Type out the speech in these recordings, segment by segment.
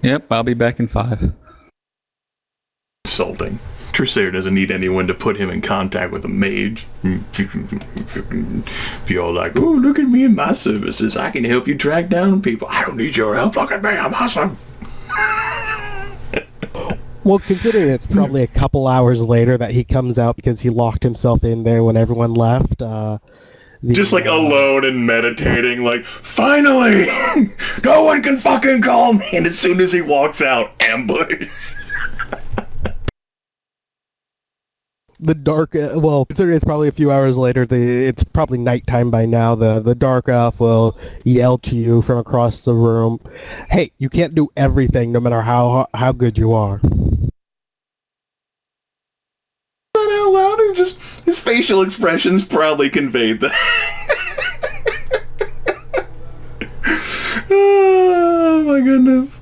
Yep, I'll be back in 5. Insulting. Trusader doesn't need anyone to put him in contact with a mage. Be all like, oh, look at me and my services. I can help you track down people. I don't need your help. Look at me. I'm awesome. Well, considering it's probably a couple hours later that he comes out because he locked himself in there when everyone left. Just like alone and meditating, like, finally! No one can fucking call me! And as soon as he walks out, ambush. The dark, well, considering it's probably a few hours later, it's probably nighttime by now, the dark elf will yell to you from across the room, hey, you can't do everything no matter how good you are. That out loud, and just his facial expressions proudly conveyed that. Oh my goodness.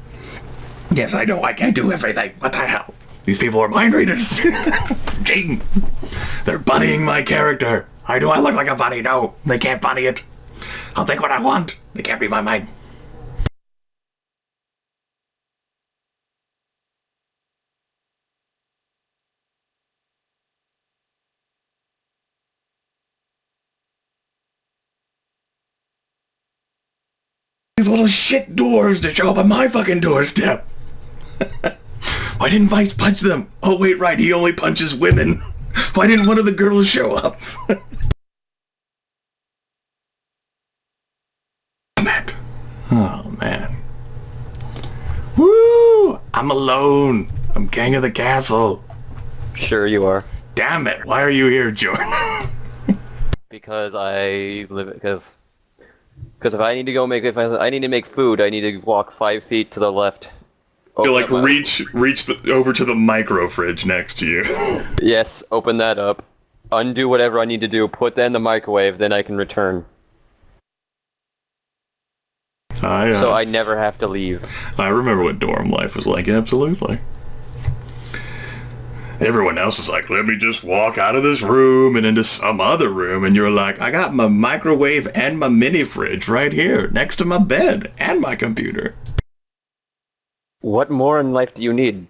Yes, I know I can't do everything. What the hell? These people are mind readers. Gene, they're bunnying my character. Do I look like a bunny? No, they can't bunny it. I'll think what I want. They can't read my mind. These little shit dwarves to show up on my fucking doorstep. Why didn't Vice punch them? Oh wait, right, he only punches women. Why didn't one of the girls show up? Damn it. Oh man. Woo! I'm alone. I'm king of the castle. Sure you are. Damn it. Why are you here, Jordan? Because I live because if I need to go if I need to make food, I need to walk 5 feet to the left. You like reach over to the micro fridge next to you. Yes, open that up, undo whatever I need to do, put that in the microwave, then I can return. So I never have to leave. I remember what dorm life was like, absolutely. Everyone else is like, let me just walk out of this room and into some other room, and you're like, I got my microwave and my mini fridge right here, next to my bed, and my computer. What more in life do you need?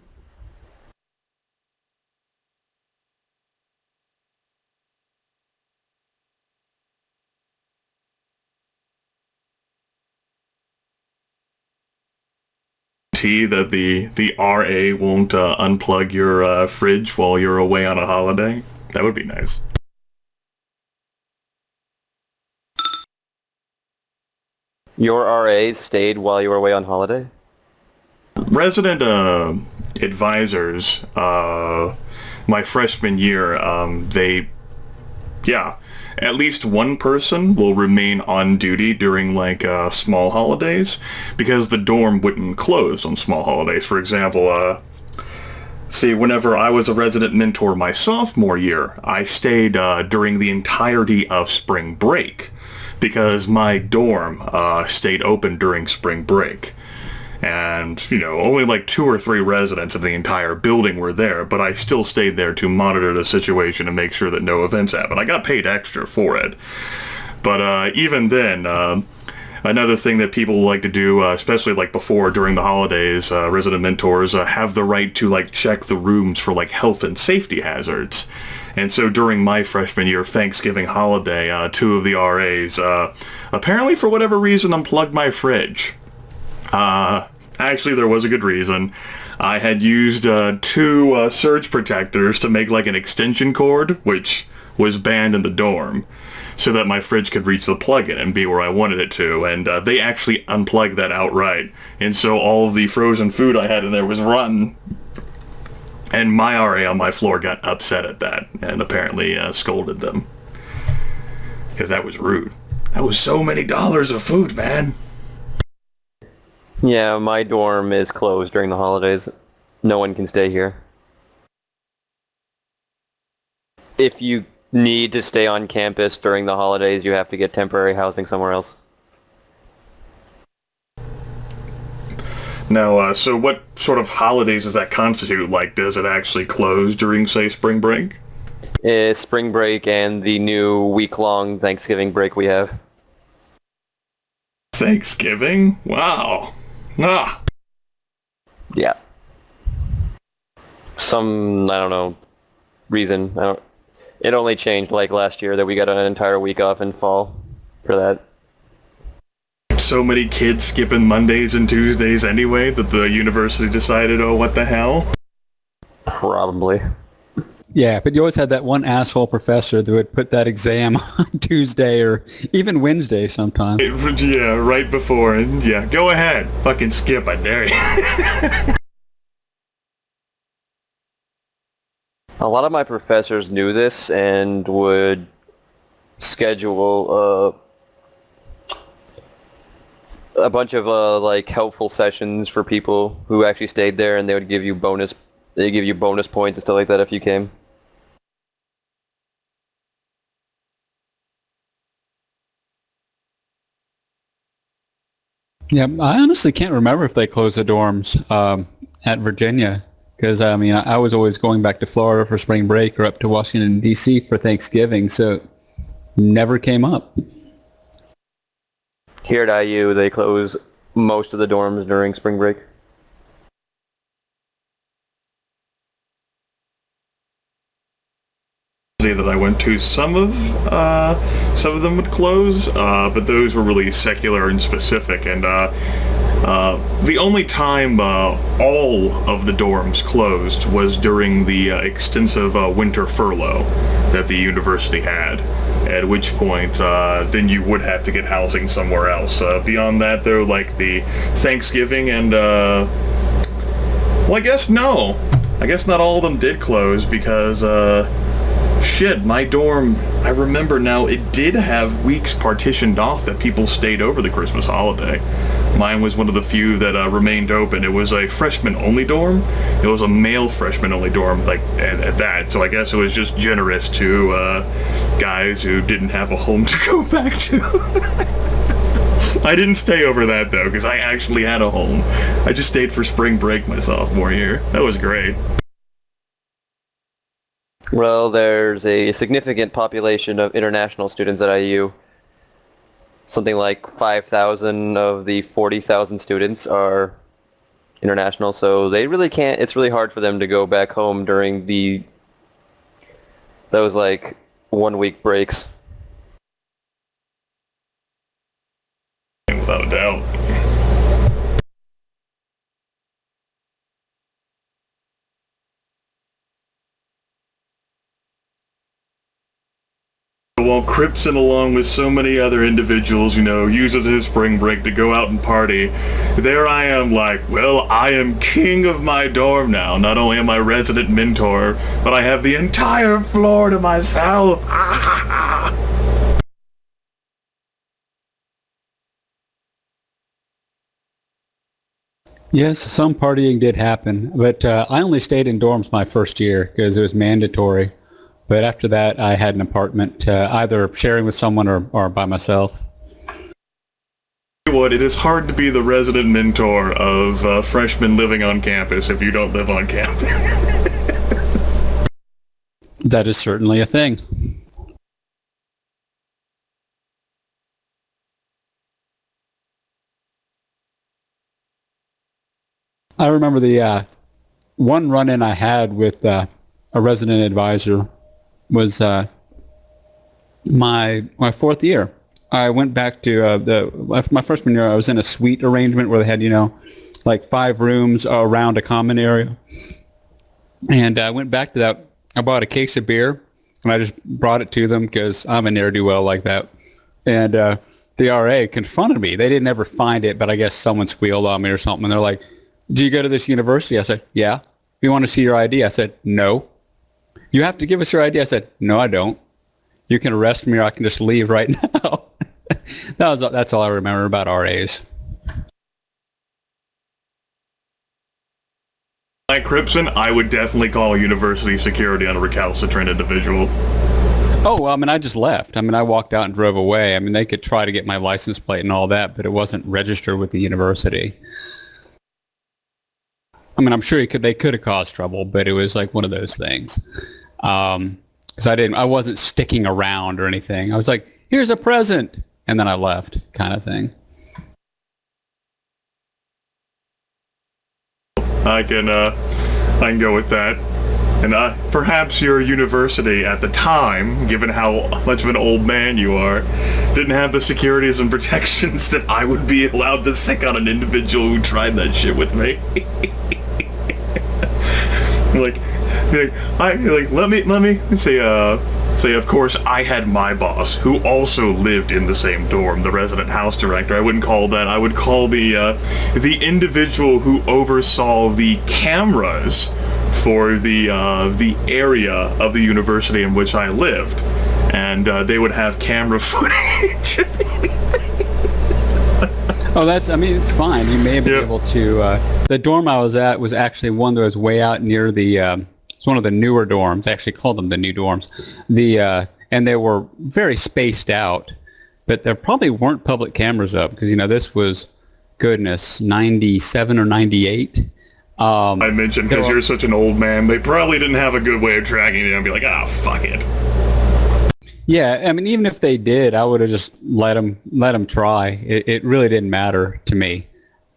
That the RA won't unplug your fridge while you're away on a holiday? That would be nice. Your RAs stayed while you were away on holiday? Resident advisors, my freshman year, at least one person will remain on duty during like small holidays, because the dorm wouldn't close on small holidays. For example, whenever I was a resident mentor my sophomore year, I stayed during the entirety of spring break, because my dorm stayed open during spring break. And, only like 2 or 3 residents of the entire building were there, but I still stayed there to monitor the situation and make sure that no events happened. I got paid extra for it. But even then, another thing that people like to do, especially like during the holidays, resident mentors have the right to like check the rooms for like health and safety hazards. And so during my freshman year Thanksgiving holiday, 2 of the RAs, apparently for whatever reason, unplugged my fridge. Actually, there was a good reason. I had used 2 surge protectors to make like an extension cord, which was banned in the dorm, so that my fridge could reach the plug-in and be where I wanted it to, and they actually unplugged that outright, and so all of the frozen food I had in there was rotten. And my RA on my floor got upset at that, and apparently scolded them. Because that was rude. That was so many dollars of food, man. Yeah, my dorm is closed during the holidays. No one can stay here. If you need to stay on campus during the holidays, you have to get temporary housing somewhere else. Now, so what sort of holidays does that constitute? Like, does it actually close during, say, spring break? Spring break and the new week-long Thanksgiving break we have. Thanksgiving? Wow. Ah. Yeah. Some, I don't know, reason. It only changed like last year that we got an entire week off in fall for that. So many kids skipping Mondays and Tuesdays anyway that the university decided, oh, what the hell? Probably. Yeah, but you always had that one asshole professor that would put that exam on Tuesday or even Wednesday sometimes. Yeah, right before. And yeah, go ahead. Fucking skip, I dare you. A lot of my professors knew this and would schedule a bunch of like helpful sessions for people who actually stayed there, and they would give you bonus points and stuff like that if you came. Yeah, I honestly can't remember if they closed the dorms at Virginia, because I mean I was always going back to Florida for spring break or up to Washington D.C. for Thanksgiving, so it never came up. Here at IU, they close most of the dorms during spring break. That I went to, some of them would close, but those were really secular and specific, and the only time all of the dorms closed was during the extensive winter furlough that the university had, at which point then you would have to get housing somewhere else. Beyond that, though, like the Thanksgiving and well, I guess not all of them did close, because shit, my dorm, I remember now, it did have weeks partitioned off that people stayed over the Christmas holiday. Mine was one of the few that remained open. It was a freshman-only dorm. It was a male freshman-only dorm, like, at that. So I guess it was just generous to guys who didn't have a home to go back to. I didn't stay over that, though, because I actually had a home. I just stayed for spring break my sophomore year. That was great. Well, there's a significant population of international students at IU. Something like 5,000 of the 40,000 students are international, so they really can't, it's really hard for them to go back home during those like 1 week breaks. Without a doubt. While Cripson, along with so many other individuals, uses his spring break to go out and party, there I am like, well, I am king of my dorm now. Not only am I resident mentor, but I have the entire floor to myself. Yes, some partying did happen, but I only stayed in dorms my first year because it was mandatory. But after that, I had an apartment, either sharing with someone or by myself. It is hard to be the resident mentor of freshmen living on campus if you don't live on campus. That is certainly a thing. I remember the one run-in I had with a resident advisor was my fourth year. I went back to my freshman year. I was in a suite arrangement where they had, like 5 rooms around a common area. And I went back to that. I bought a case of beer, and I just brought it to them because I'm a ne'er-do-well like that. And the RA confronted me. They didn't ever find it, but I guess someone squealed on me or something. And they're like, "Do you go to this university?" I said, "Yeah." "We want to see your ID." I said, "No." "You have to give us your ID." I said, "No, I don't. You can arrest me or I can just leave right now." That's all I remember about RAs. Like Cripson, I would definitely call university security on a recalcitrant individual. Oh, well, I mean, I just left. I mean, I walked out and drove away. I mean, they could try to get my license plate and all that, but it wasn't registered with the university. I mean, I'm sure they could have caused trouble, but it was like one of those things. Because I wasn't sticking around or anything. I was like, "Here's a present," and then I left, kind of thing. I can go with that. And perhaps your university at the time, given how much of an old man you are, didn't have the securities and protections that I would be allowed to sick on an individual who tried that shit with me. Let me say, of course, I had my boss, who also lived in the same dorm, the resident house director. I wouldn't call that. I would call the individual who oversaw the cameras for the area of the university in which I lived, and they would have camera footage. Oh, it's fine. You may be able to. The dorm I was at was actually one that was way out near the. It's one of the newer dorms. I actually called them the new dorms. And they were very spaced out, but there probably weren't public cameras up because this was, goodness, 97 or 98. I mentioned because you're such an old man, they probably didn't have a good way of tracking you and be like, fuck it. Yeah, even if they did, I would have just let them try. It really didn't matter to me.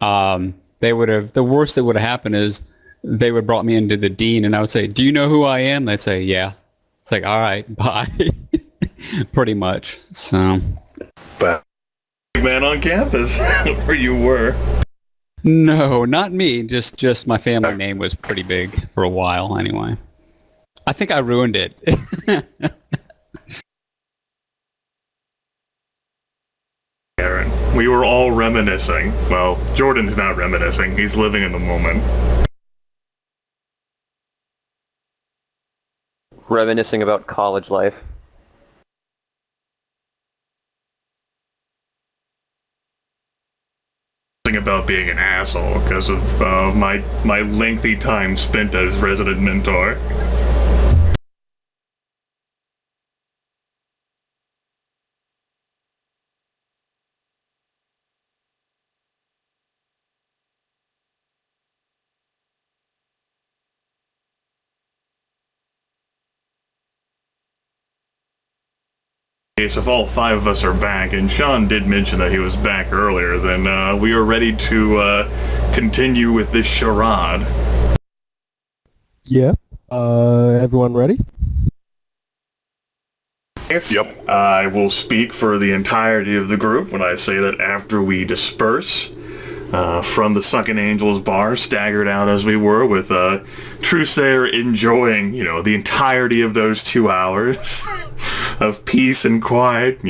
They would have. The worst that would have happened is they would have brought me into the dean, and I would say, "Do you know who I am?" They'd say, "Yeah." It's like, "All right, bye." Pretty much. So. But man on campus, where you were. No, not me. Just my family name was pretty big for a while, anyway. I think I ruined it. Aaron, we were all reminiscing. Well, Jordan's not reminiscing. He's living in the moment. Reminiscing about college life. About being an asshole because of my lengthy time spent as resident mentor. If all five of us are back, and Sean did mention that he was back earlier, then we are ready to continue with this charade. Yeah. Everyone ready? Yes. Yep. I will speak for the entirety of the group when I say that after we disperse from the Sunken Angels bar, staggered out as we were, with Trusair enjoying, the entirety of those 2 hours of peace and quiet,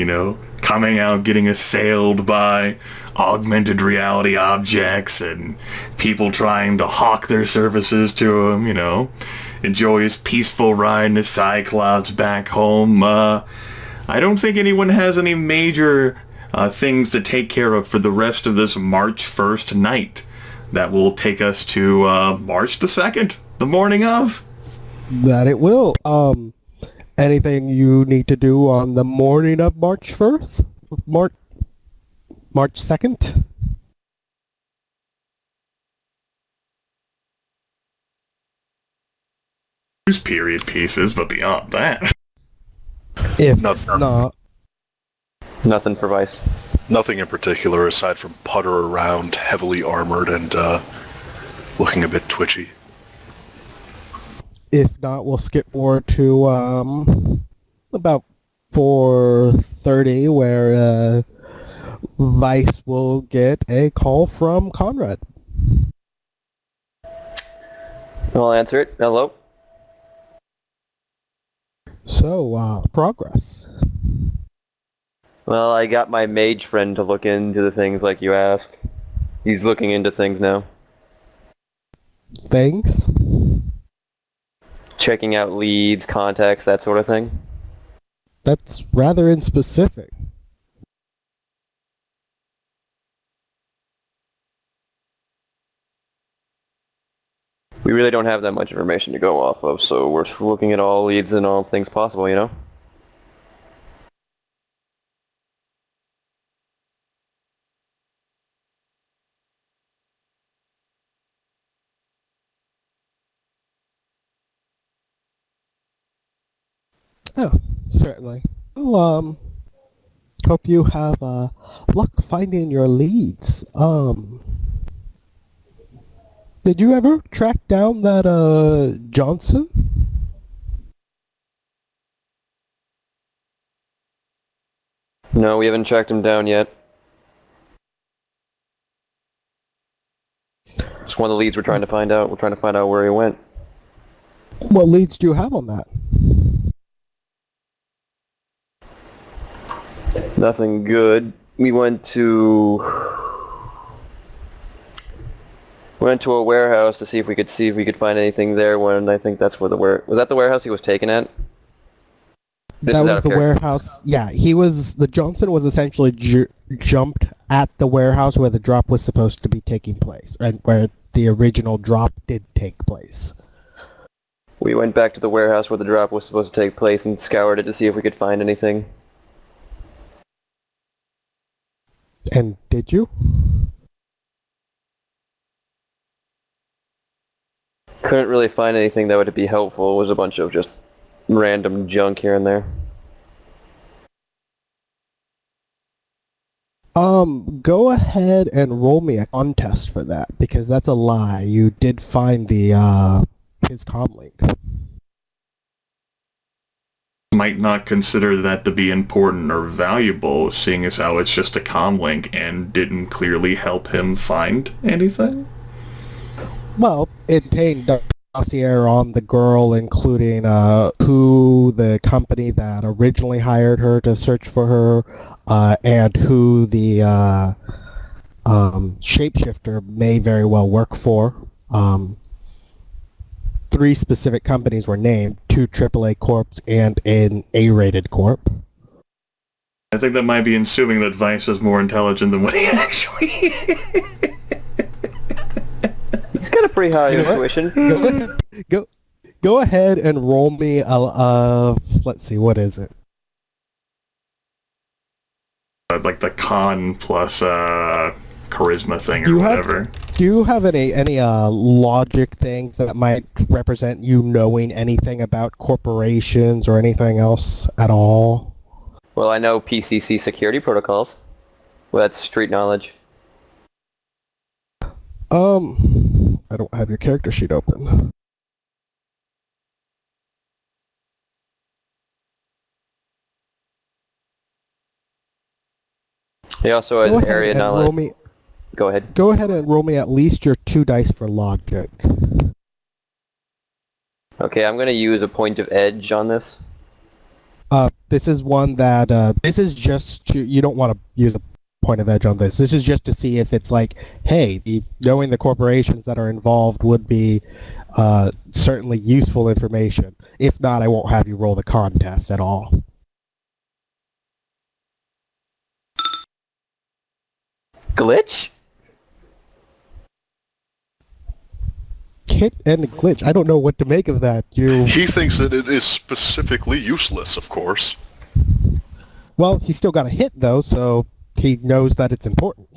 coming out, getting assailed by augmented reality objects and people trying to hawk their services to him, enjoy his peaceful ride in his Cyclops back home. I don't think anyone has any major things to take care of for the rest of this March 1st night. That will take us to March the 2nd, the morning of. That it will. Anything you need to do on the morning of March 1st? March 2nd? Period pieces, but beyond that. If Nothing. not, Nothing for Vice. Nothing in particular aside from putter around, heavily armored, and looking a bit twitchy. if not, we'll skip forward to about 4:30, where Vice will get a call from Conrad. I'll answer it. Hello? So, progress. Well, I got my mage friend to look into the things like you asked. He's looking into things now. Thanks. Checking out leads, contacts, that sort of thing. That's rather inspecific. We really don't have that much information to go off of, so we're looking at all leads and all things possible, you know? Oh, certainly. Well, hope you have luck finding your leads. Did you ever track down that, Johnson? No, we haven't tracked him down yet. It's one of the leads we're trying to find out. We're trying to find out where he went. What leads do you have on that? Nothing good. We went to a warehouse to see if we could find anything there. When I think that's where was that the warehouse he was taken at? That was the warehouse. Yeah, the Johnson was essentially jumped at the warehouse where the drop was supposed to be taking place, right? Where the original drop did take place. We went back to the warehouse where the drop was supposed to take place and scoured it to see if we could find anything. And did you? Couldn't really find anything that would be helpful. It was a bunch of just random junk here and there. Go ahead and roll me a contest for that, because that's a lie. You did find the, his comm link. Might not consider that to be important or valuable, seeing as how it's just a comm link and didn't clearly help him find anything. Well, it contained dossier on the girl, including who the company that originally hired her to search for her, and who the shapeshifter may very well work for. 3 specific companies were named, 2 AAA corps and an A-rated corp. I think that might be assuming that Vice is more intelligent than what he actually is. He's got a pretty high intuition. Go ahead and roll me let's see, what is it? Like the con plus charisma thing or whatever. Do you have any logic things that might represent you knowing anything about corporations or anything else at all? Well, I know PCC security protocols. Well, that's street knowledge. I don't have your character sheet open. He also has area knowledge. Go ahead. Go ahead and roll me at least your 2 dice for logic. Okay, I'm going to use a point of edge on this. This is one that, this is just you don't want to use a point of edge on this. This is just to see if it's like, hey, knowing the corporations that are involved would be certainly useful information. If not, I won't have you roll the contest at all. Glitch? Hit and glitch. I don't know what to make of that. He thinks that it is specifically useless, of course. Well, he still got a hit, though, so he knows that it's important.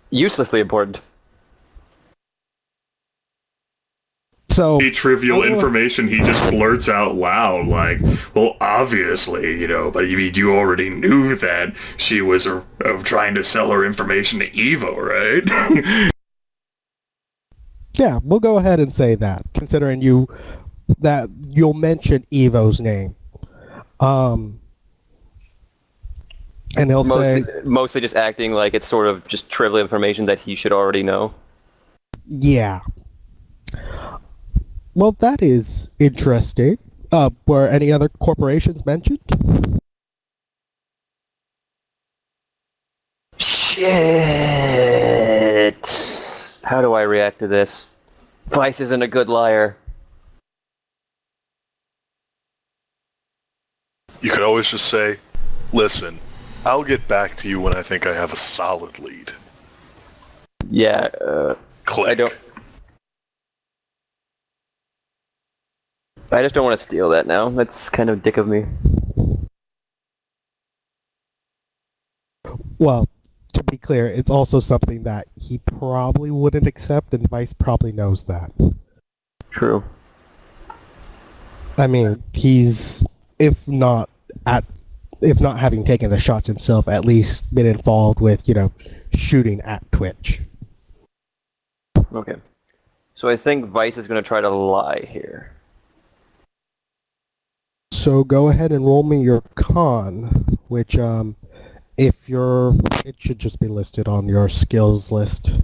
Uselessly important. So trivial information he just blurts out loud, like, well, obviously, but you already knew that she was trying to sell her information to Evo, right? Yeah, we'll go ahead and say that, considering that you'll mention Evo's name. And he'll mostly just acting like it's sort of just trivial information that he should already know. Yeah. Well, that is interesting. Were any other corporations mentioned? Shit! How do I react to this? Vice isn't a good liar. You could always just say, listen, I'll get back to you when I think I have a solid lead. Yeah, Click. I just don't want to steal that now. That's kind of dick of me. Well, to be clear, it's also something that he probably wouldn't accept, and Vice probably knows that. True. I mean, he's, if not having taken the shots himself, at least been involved with, shooting at Twitch. Okay. So I think Vice is going to try to lie here. So go ahead and roll me your con, which it should just be listed on your skills list.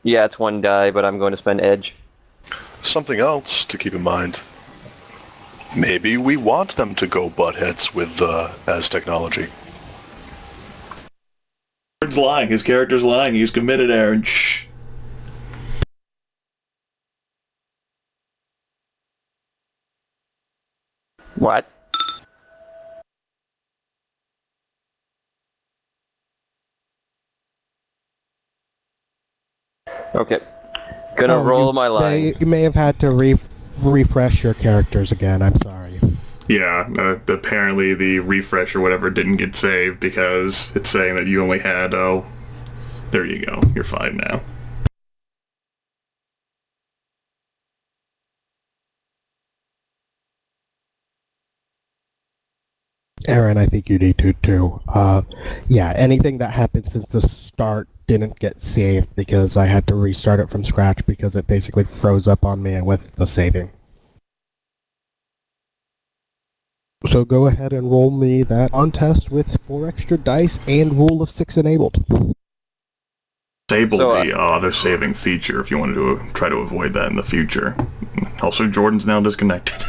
Yeah, it's 1 die, but I'm going to spend Edge. Something else to keep in mind. Maybe we want them to go butt heads with as technology. He's lying. His character's lying. He's committed, Aaron. Shh. What? Okay. Gonna roll my line. You may have had to refresh your characters again. I'm sorry. Yeah, apparently the refresh or whatever didn't get saved because it's saying that you only had, there you go. You're fine now. Aaron, I think you need to too. Yeah, anything that happened since the start didn't get saved because I had to restart it from scratch because it basically froze up on me with the saving. So go ahead and roll me that on test with 4 extra dice and rule of 6 enabled. Disable the auto-saving feature if you wanted to try to avoid that in the future. Also, Jordan's now disconnected.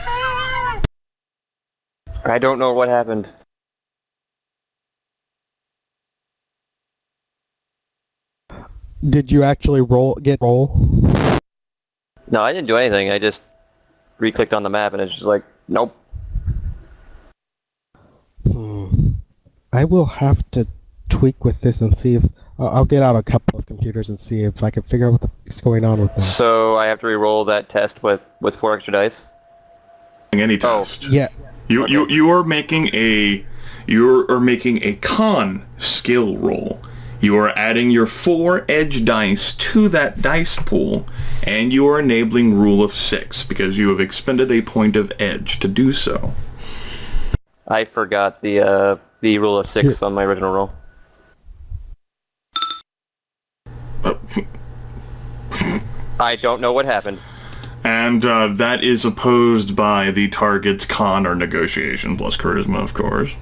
I don't know what happened. Did you actually roll? No, I didn't do anything. I just re-clicked on the map and it's just like, nope. I will have to tweak with this and see if... I'll get out a couple of computers and see if I can figure out what the fuck's going on with that. So I have to re-roll that test with 4 extra dice? Any test. Yeah. You are making a con skill roll. You are adding your 4 edge dice to that dice pool, and you are enabling rule of 6 because you have expended a point of edge to do so. I forgot the rule of 6 on my original roll. I don't know what happened. And that is opposed by the target's con or negotiation plus charisma, of course.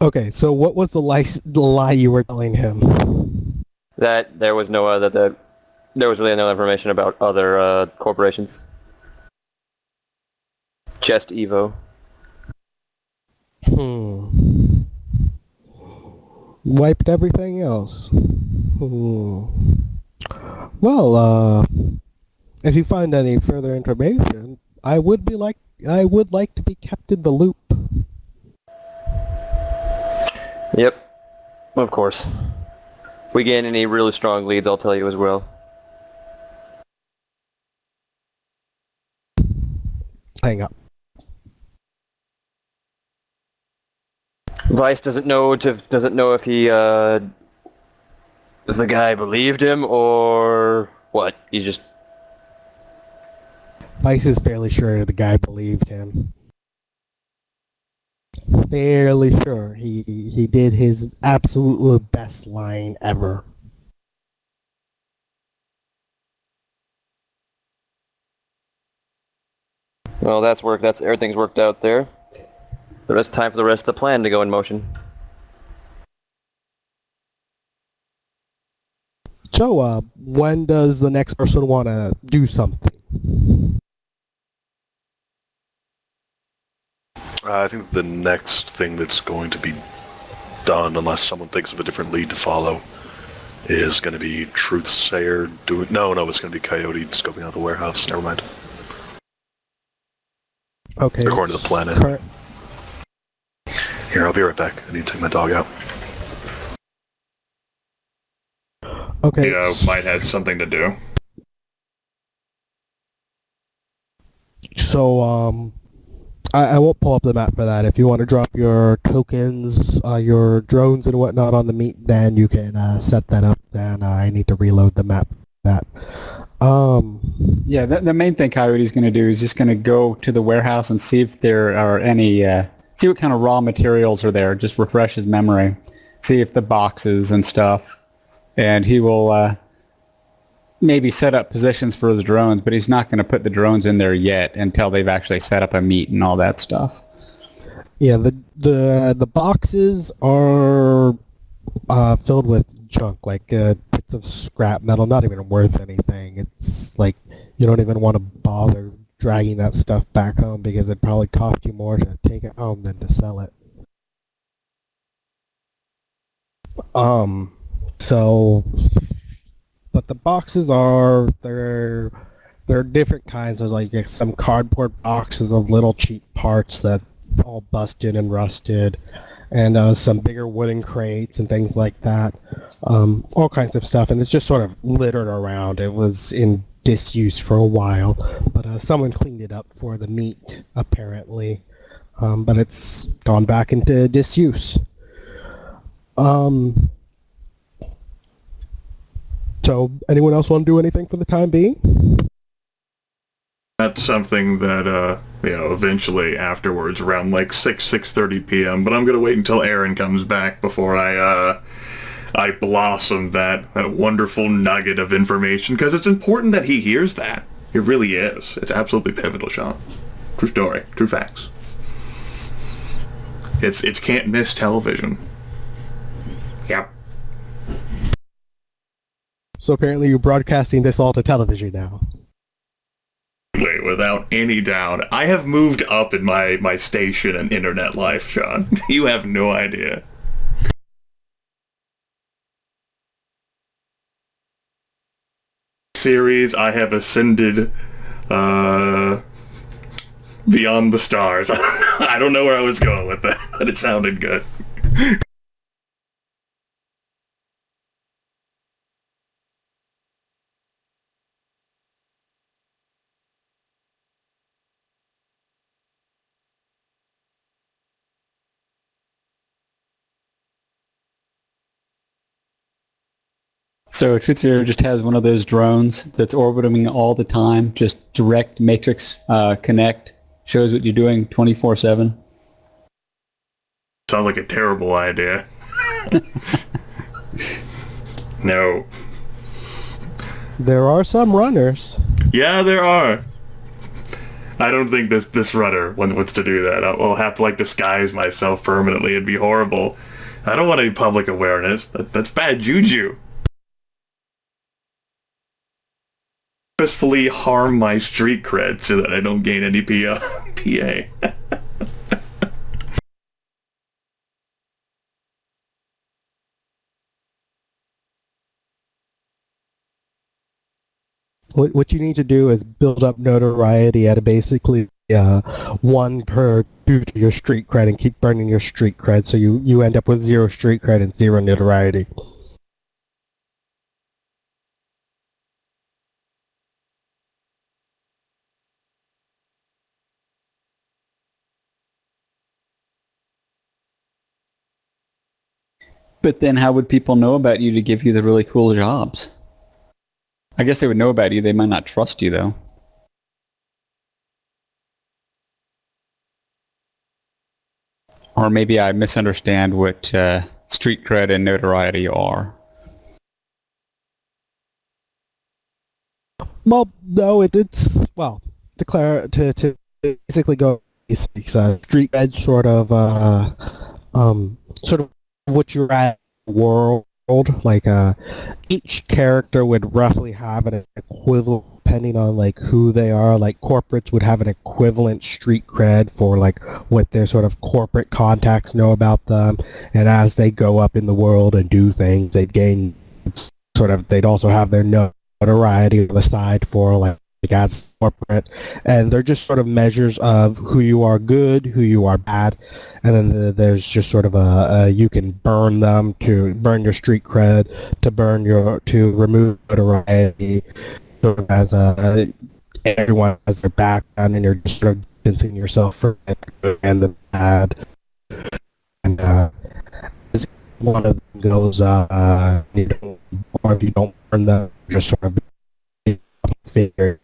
Okay, so what was the lie you were telling him? That there was no other... There was really no information about other corporations. Just Evo. Wiped everything else. Well, if you find any further information, I would like to be kept in the loop. Yep. Of course. If we gain any really strong leads, I'll tell you as well. Hang up. Vice doesn't know if he if the guy believed him or what. He just... Vice is fairly sure the guy believed him. Fairly sure he did his absolute best line ever. Well, everything's worked out there. So it's time for the rest of the plan to go in motion. So, when does the next person want to do something? I think the next thing that's going to be done, unless someone thinks of a different lead to follow, is going to be Truthsayer doing... No, it's going to be Coyote scoping out the warehouse. Never mind. Okay. According to the planet. Here, I'll be right back. I need to take my dog out. Okay. Yeah, might have something to do. So, I won't pull up the map for that. If you want to drop your tokens, your drones and whatnot on the meat, then you can set that up. Then I need to reload the map for that. Yeah, the main thing Coyote's going to do is just going to go to the warehouse and see if there are any see what kind of raw materials are there, just refresh his memory, see if the boxes and stuff, and he will maybe set up positions for the drones, but he's not going to put the drones in there yet until they've actually set up a meet and all that stuff. Yeah, the boxes are filled with junk, like bits of scrap metal, not even worth anything. It's like you don't even want to bother dragging that stuff back home because it'd probably cost you more to take it home than to sell it. So, but the boxes they're different kinds. There's like some cardboard boxes of little cheap parts that all busted and rusted, and some bigger wooden crates and things like that. All kinds of stuff, and it's just sort of littered around. It was in disuse for a while, but someone cleaned it up for the meat, apparently. But it's gone back into disuse. So, anyone else want to do anything for the time being? That's something that, eventually afterwards, around like 6:30 p.m., but I'm going to wait until Aaron comes back before I blossom that wonderful nugget of information, because it's important that he hears that. It really is. It's absolutely pivotal, Sean. True story. True facts. It's can't miss television. Yep. So apparently you're broadcasting this all to television now. Without any doubt. I have moved up in my station and internet life, Sean. You have no idea. Series, I have ascended beyond the stars. I don't know where I was going with that, but it sounded good. So Truthsayer just has one of those drones that's orbiting all the time, just direct matrix connect, shows what you're doing 24/7. Sounds like a terrible idea. No. There are some runners. Yeah, there are. I don't think this runner wants to do that. I'll have to like disguise myself permanently. It'd be horrible. I don't want any public awareness. That's bad juju. Purposefully harm my street cred so that I don't gain any PA. What you need to do is build up notoriety at a basically 1 per 2 to your street cred and keep burning your street cred, so you end up with 0 street cred and 0 notoriety. But then how would people know about you to give you the really cool jobs? I guess they would know about you. They might not trust you, though. Or maybe I misunderstand what street cred and notoriety are. Well, no, it's well, to basically go street cred sort of what you're at in the world. Like each character would roughly have an equivalent depending on like who they are. Like corporates would have an equivalent street cred for like what their sort of corporate contacts know about them, and as they go up in the world and do things, they'd gain they'd also have their notoriety on the side for like as corporate, and they're just sort of measures of who you are good, who you are bad, and then there's just sort of you can burn them to burn your street cred, to remove notoriety, sort of as everyone has their background, and you're just sort of distancing yourself from the good and the bad, and as one of them goes, or if you don't burn them, you're just sort of figure.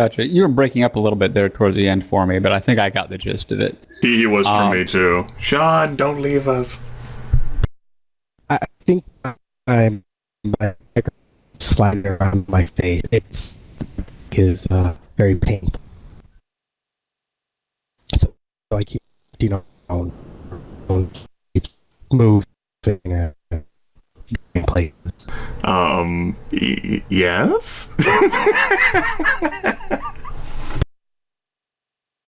Gotcha. You were breaking up a little bit there towards the end for me, but I think I got the gist of it. He was for me too. Sean, don't leave us. I think I'm sliding around my face. It's very painful. So I keep, keep moving in places. Yes?